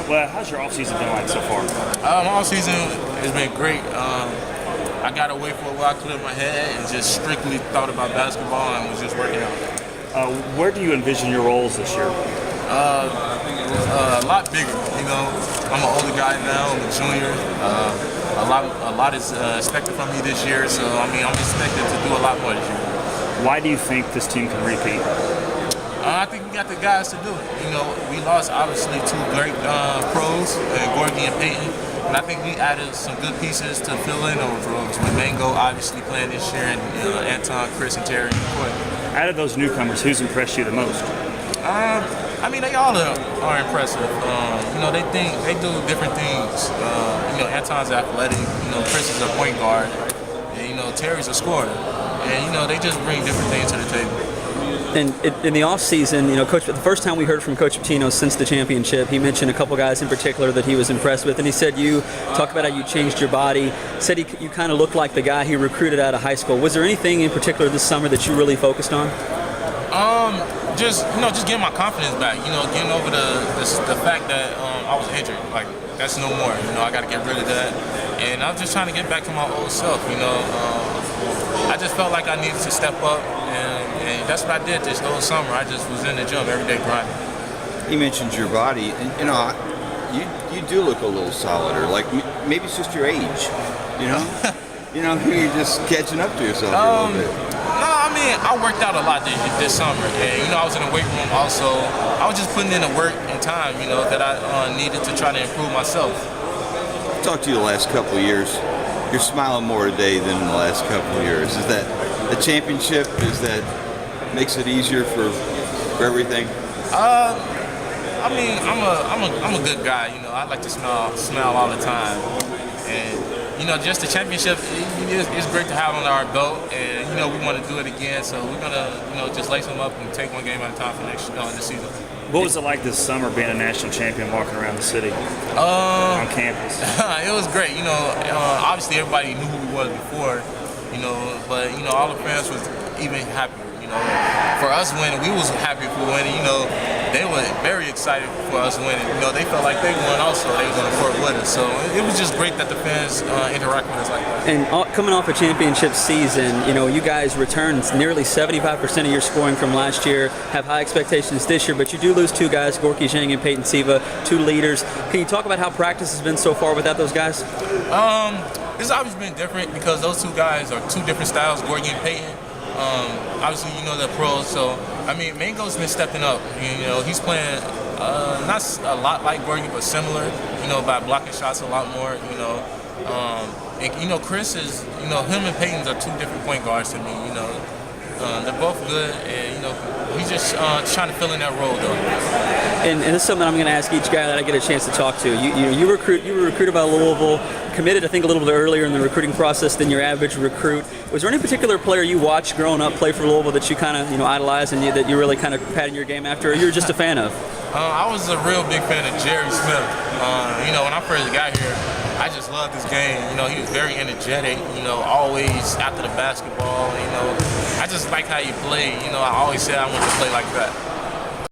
Well, how's your offseason been like so far? My off-season has been great. I got away for a while, cleared my head, and just strictly thought about basketball and was just working out. Where do you envision your roles this year? A lot bigger. I'm an older guy now. I'm a junior. A lot is expected from me this year, so I'm expected to do a lot more this year. Why do you think this team can repeat? I think we got the guys to do it. We lost obviously two great pros, Gorgie and Peyton, and I think we added some good pieces to fill in those roles. With Mango obviously playing this year, and Anton, Chris, and Terry. Out of those newcomers, who's impressed you the most? They all are impressive. They do different things. Anton's athletic. Chris is a point guard, and Terry's a scorer, and they just bring different things to the table. And in the off season, Coach, the first time we heard from Coach Pitino since the championship, he mentioned a couple guys in particular that he was impressed with, and he said you talked about how you changed your body. Said you kind of looked like the guy he recruited out of high school. Was there anything in particular this summer that you really focused on? Just getting my confidence back. Getting over the fact that I was injured. Like, that's no more. I got to get rid of that. And I'm just trying to get back to my old self. I just felt like I needed to step up, and that's what I did this whole summer. I just was in the gym every day grinding. You mentioned your body, and you do look a little solider. Like maybe it's just your age. You're just catching up to yourself a little bit. No, I worked out a lot this summer, and I was in the weight room also. I was just putting in the work and time, that I needed to try to improve myself. Talk to you the last couple of years. You're smiling more today than in the last couple of years. Is that the championship? Is that makes it easier for everything? I'm a good guy. I like to smile all the time, and just the championship. It's great to have on our belt, and we want to do it again. So we're gonna just lace them up and take one game at a time for this season. What was it like this summer being a national champion walking around the city on campus? It was great. Obviously everybody knew who we was before, but all the fans was even happier. For us winning, we was happy for winning. They were very excited for us winning. They felt like they won also. They was on the court with us. So it was just great that the fans interact with us like that. And coming off a championship season, you guys returned nearly 75% of your scoring from last year, have high expectations this year, but you do lose two guys, Gorky Zhang and Peyton Siva, two leaders. Can you talk about how practice has been so far without those guys? It's obviously been different because those two guys are two different styles, Gorky and Peyton. Obviously, they're pros, so Mango's been stepping up. He's playing not a lot like Gorgie, but similar. By blocking shots a lot more. And Chris is, him and Peyton are two different point guards to me. They're both good, and he's just trying to fill in that role though. And this is something I'm going to ask each guy that I get a chance to talk to. You were recruited by Louisville, committed I think a little bit earlier in the recruiting process than your average recruit. Was there any particular player you watched growing up play for Louisville that you kind of idolized and that you really kind of patting your game after, or you were just a fan of? I was a real big fan of Jerry Smith. When I first got here, I just loved his game. He was very energetic. Always after the basketball. I just like how he played. I always said I wanted to play like that.